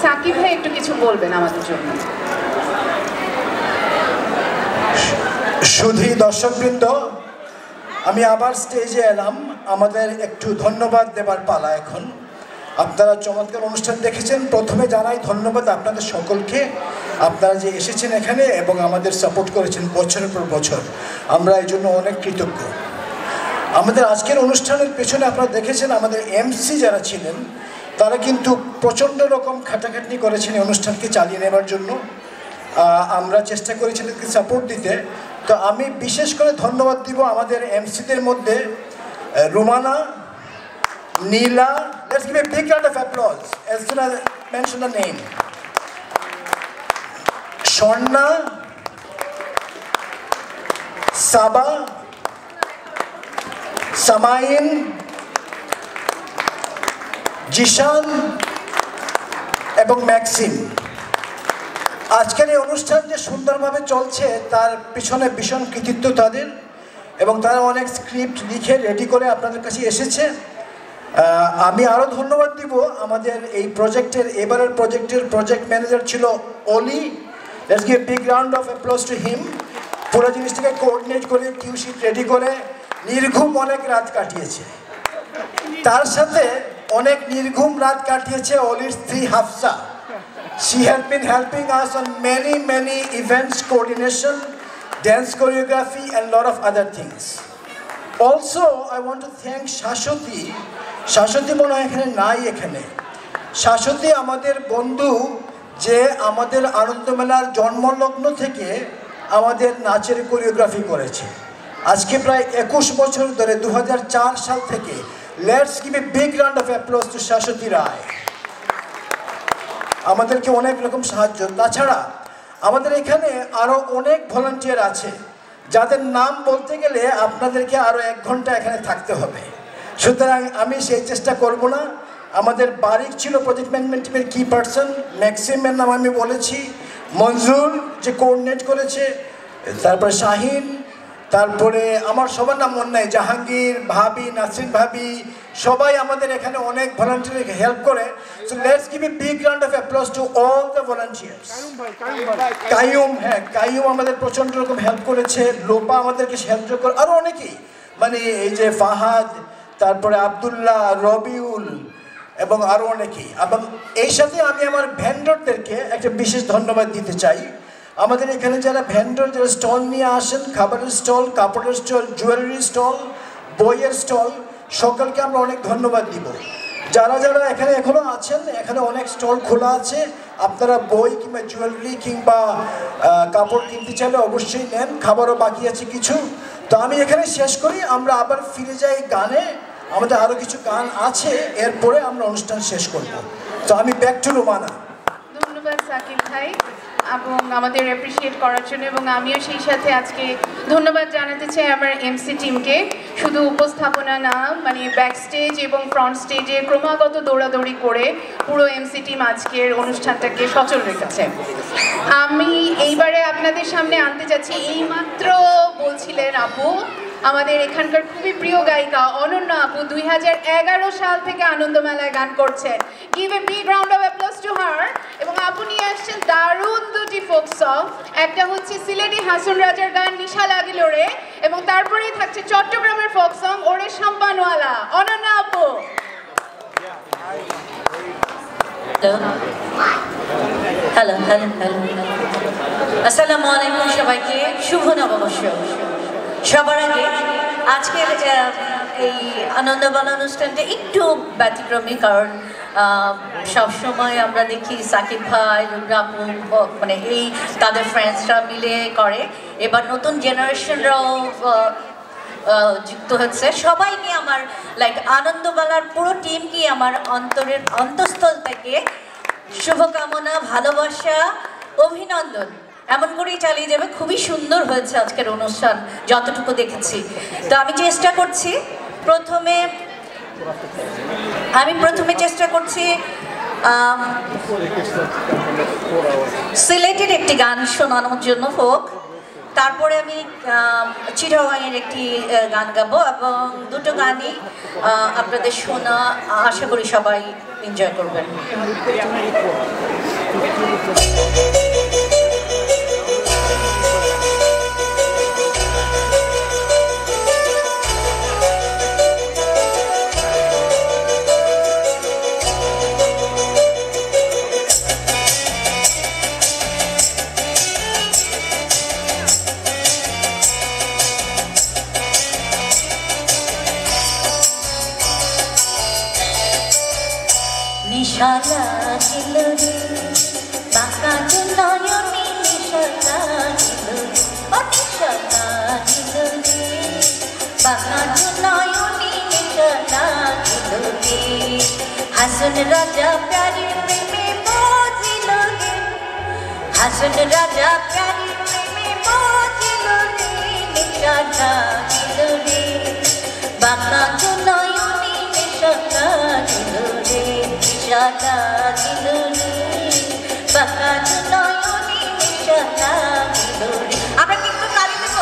সাকিব ভাই একটু কিছু বলবেন আমাদের জন্য। সুধী দর্শকবৃন্দ, আমি আবার স্টেজে এলাম। আমাদের একটু ধন্যবাদ দেবার পালা এখন। আপনারা চমৎকার অনুষ্ঠান দেখেছেন। প্রথমে জানাই ধন্যবাদ আপনাদের সকলকে, আপনারা যে এসেছেন এখানে এবং আমাদের সাপোর্ট করেছেন বছরের পর বছর, আমরা এই জন্য অনেক কৃতজ্ঞ। আমাদের আজকের অনুষ্ঠানের পেছনে আপনারা দেখেছেন আমাদের এমসি যারা ছিলেন তারা কিন্তু প্রচণ্ড রকম খাটাখাটনি করেছেন এই অনুষ্ঠানকে চালিয়ে নেবার জন্য। আমরা চেষ্টা করেছি তাদেরকে সাপোর্ট দিতে। তো আমি বিশেষ করে ধন্যবাদ দিব আমাদের এমসিদের মধ্যে রুমানা, নীলা, let's give a big round of applause as soon as I mention the name. Swarna, সাবা, সামাইন, জিশান এবং ম্যাক্সিম। আজকের এই অনুষ্ঠান যে সুন্দরভাবে চলছে তার পিছনে ভীষণ কৃতিত্ব তাদের, এবং তারা অনেক স্ক্রিপ্ট লিখে রেডি করে আপনাদের কাছে এসেছে। আমি আরও ধন্যবাদ দিব আমাদের এই প্রজেক্টের, এবারের প্রজেক্টের প্রজেক্ট ম্যানেজার ছিল অলি। Let's give big round of applause to him. পুরো জিনিসটাকে কোঅর্ডিনেট করে কিউ শিট রেডি করে নির্ঘুম অনেক রাত কাটিয়েছে। তার সাথে অনেক নির্ঘুম রাত কাটিয়েছে অলির স্ত্রী Hafsa. She has been helping us on many events coordination, dance choreography and lot of other things. Also, I want to thank Shashwati. Shashwati মনে হয় এখানে নাই এখানে। Shashwati আমাদের বন্ধু, যে আমাদের আনন্দমেলার জন্মলগ্ন থেকে আমাদের নাচের কোরিওগ্রাফি করেছে। আজকে প্রায় 21 বছর ধরে 2004 সাল থেকে। Let's give a big round of applause to Shashwati Rai. আমাদেরকে অনেক রকম সাহায্য। তাছাড়া আমাদের এখানে আরও অনেক ভলান্টিয়ার আছে যাদের নাম বলতে গেলে আপনাদেরকে আরও 1 ঘন্টা এখানে থাকতে হবে, সুতরাং আমি সেই চেষ্টা করব না। আমাদের বারিক ছিল প্রজেক্ট ম্যানেজমেন্ট টিমের কি পার্সন, ম্যাক্সিমের নাম আমি বলেছি, মঞ্জুর যে কোঅর্ডিনেট করেছে, তারপরে শাহিন, তারপরে আমার সবার নাম মনে নাই, জাহাঙ্গীর, ভাবি, নাসরিন ভাবি, সবাই আমাদের এখানে অনেক ভলান্টিয়ারকে হেল্প করে। So let's give a big round of applause to all the volunteers. Qayyum, হ্যাঁ কাইয়ুম আমাদের প্রচণ্ড রকম হেল্প করেছে, লোপা আমাদেরকে হেল্প করে, আরও অনেকেই, মানে এই যে ফাহাদ, তারপরে আবদুল্লাহ, রবিউল এবং আরও অনেকেই। এবং এই সাথে আমি আমার ভেন্ডরদেরকে একটা বিশেষ ধন্যবাদ দিতে চাই। আমাদের এখানে যারা ভেন্ডর, যারা স্টল নিয়ে আসেন, খাবারের স্টল, কাপড়ের স্টল, জুয়েলারি স্টল, বইয়ের স্টল, সকলকে আমরা অনেক ধন্যবাদ দিব। যারা যারা এখানে এখনও আছেন, এখানে অনেক স্টল খোলা আছে, আপনারা বই কিংবা জুয়েলারি কিংবা কাপড় কিনতে চাইলে অবশ্যই নেন। খাবারও বাকি আছে কিছু। তো আমি এখানে শেষ করি, আমরা আবার ফিরে যাই গানে। আমাদের আরও কিছু গান আছে, এরপরে আমরা অনুষ্ঠান শেষ করব। তো আমি ব্যাক টু রুমানা। ধন্যবাদ সাকিব ভাই এবং আমাদের অ্যাপ্রিসিয়েট করার জন্য, এবং আমিও সেই সাথে আজকে ধন্যবাদ জানাতে চাই আমার এমসি টিমকে। শুধু উপস্থাপনা না, মানে ব্যাক স্টেজ এবং ফ্রন্ট স্টেজে ক্রমাগত দৌড়াদৌড়ি করে পুরো এমসি টিম আজকের অনুষ্ঠানটাকে সচল রেখেছে। আমি এইবারে আপনাদের সামনে আনতে চাচ্ছি, এইমাত্র বলছিলেন আপু, আমাদের এখানকার খুবই প্রিয় গায়িকা অনন্য আপু 2011 সাল থেকে আনন্দমেলায় গান করছেন। Give a big round of applause to her. এবং আপু নিয়ে আসছেন দারুণ দুটি ফোক সং। একটা হচ্ছে সিলেটি হাসন রাজার গান নিশা লাগিল রে, এবং তারপরেই থাকছে চট্টগ্রামের ফোক সং ওরে সম্পানওয়ালা। অনন্য আপু। হ্যালো হ্যালো হ্যালো, আসসালামু আলাইকুম সবাইকে, শুভ নববর্ষ। সবার আগে আজকের এই আনন্দমেলা অনুষ্ঠানটা একটু ব্যতিক্রমী, কারণ সবসময় আমরা দেখি সাকিব ভাই, রাপু, মানে এই তাদের ফ্রেন্ডসরা মিলে করে। এবার নতুন জেনারেশনরাও যুক্ত হচ্ছে। সবাইকে আমার আনন্দমেলার পুরো টিমকে আমার অন্তরের অন্তঃস্থল থেকে শুভকামনা, ভালোবাসা, অভিনন্দন। এমন করেই চালিয়ে যাবে। খুবই সুন্দর হয়েছে আজকের অনুষ্ঠান যতটুকু দেখেছি। তো আমি চেষ্টা করছি প্রথমে চেষ্টা করছি সিলেটের একটি গান শোনানোর জন্য, ফোক। তারপরে আমি চিটাগাংয়ের একটি গান গাবো এবং দুটো গানই আপনাদের শোনা আশা করি সবাই এনজয় করবেন। নিশালা দিল রে বাঁকা নয়নে নিশালা দিল ও নিশালা দিল রে বাঁকা নয়নে নিশালা দিল রে হাসন রাজা প্যারি প্রেমে মজিল রে হাসন রাজা প্যারি প্রেমে মজিল রে নিশালা দিল রে বাঁকা নয়নে নিশালা দিল রে নিশালা দিল রে বাঁকা নয়নে নিশালা দিল রে। আমরা কিন্তু তালি দেব।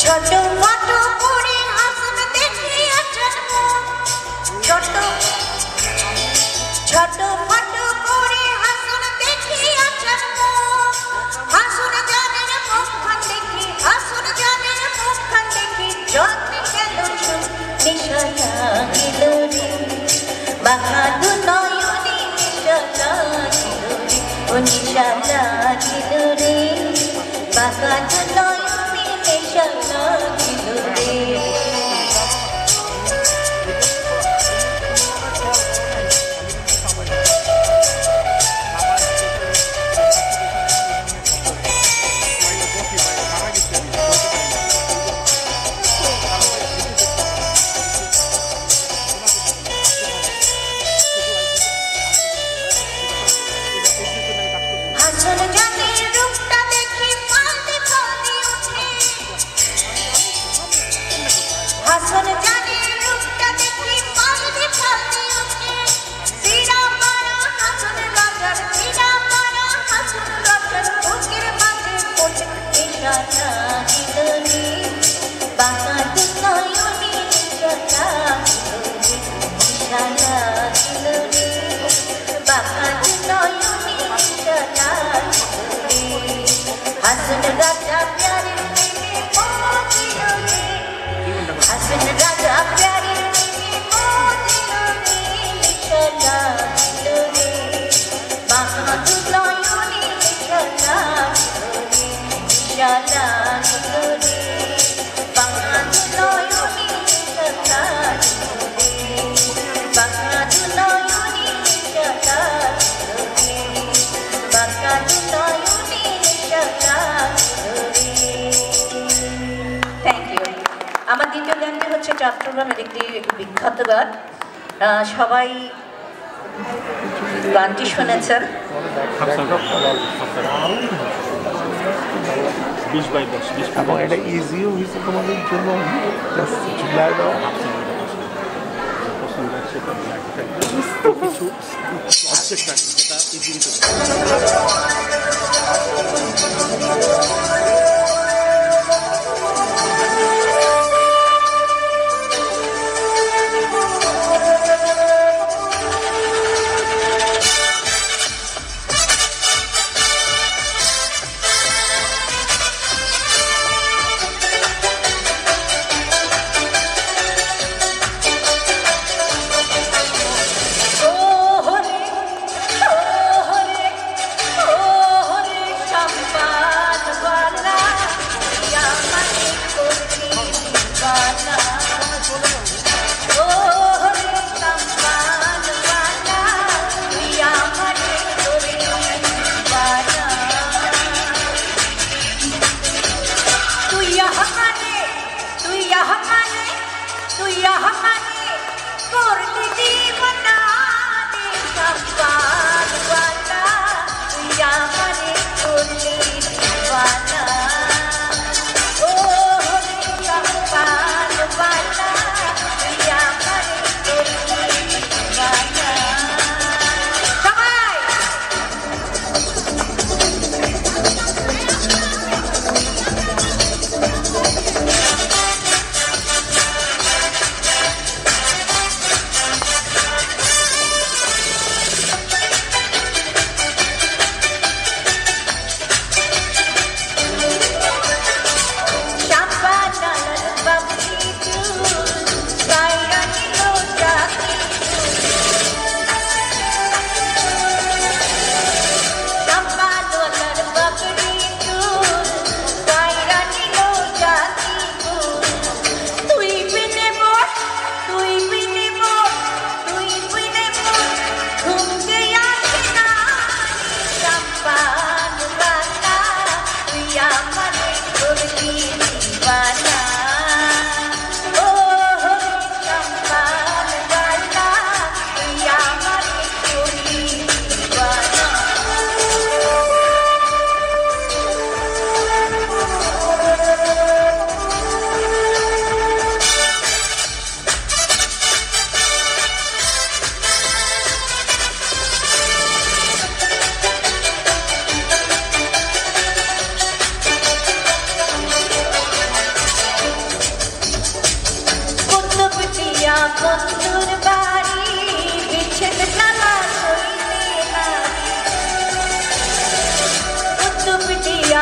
ছোট ফটো পড়ে হাসন দেখিয়া জন্ম ছোট ছোট ফটো পড়ে হাসন দেখিয়া জন্ম হাসন জানের মুখখান দেখি হাসন জানের মুখখান দেখি জন্মে গেল নিশালা দিল রে বাঁকা নয়নে নিশালা দিল রে ও নিশালা দিল রে বাঁকা নয়নে নিশালা দিল রে। হাসন জানের রূপটা দেখি ফালতে ফালতে ওঠে হাসন জানের রূপটা দেখি ফালতে ফালতে ওঠে সিরা পারা হাসন রাজার সিরা পারা হাসন রাজার বুকের মাঝে পড়ে নিশালা দিল রে বাঁকা নয়নে নিশালা দিল রে নিশালা দিল রে বাঁকা নয়নে নিশালা দিল রে হাসন রাজা প্যারে প্রেমে মজিল রে হাসন রাজা প্যারে প্রেমে মজিল রে নিশালা দিল রে বাঁকা নয়নে নিশালা দিল রে নিশালা দিল রে বাঁকা নয়নে নিশালা দিল রে বাঁকা নয়নে নিশালা দিল রে বাঁকা নয়নে নিশালা দিল রে। Thank you. আমার দ্বিতীয় গানটি হচ্ছে চট্টগ্রামের একটি বিখ্যাত গান, সবাই গানটি শুনেছেন। 20/10 এবং এটা ইজিও হয়েছে তোমাদের জন্য জাস্ট চুলায় দাও কিছু অবজেক্ট আছে যেটা ইজি ও হরে ও হরে ও হরে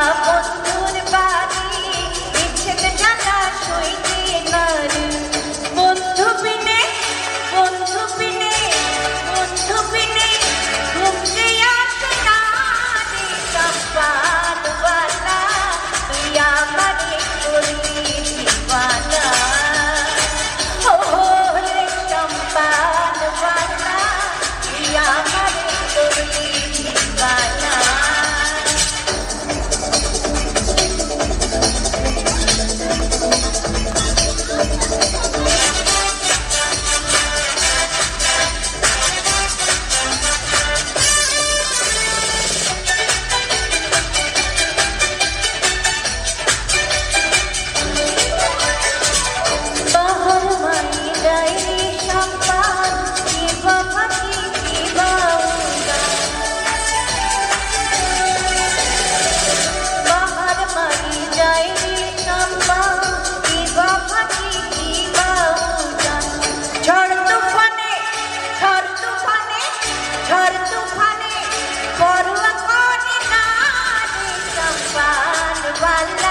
বন্ধুর বাড়ি ইচ্ছে জানা সইতে নারী বন্ধু বিনে বন্ধু বিনে বন্ধু বিনে ঘুমতে আসে না রে চম্পানওয়ালা তুই আমারে করবি দিওয়ানা ও রে চম্পানওয়ালা তুই আমারে করবি দিওয়ানা Wala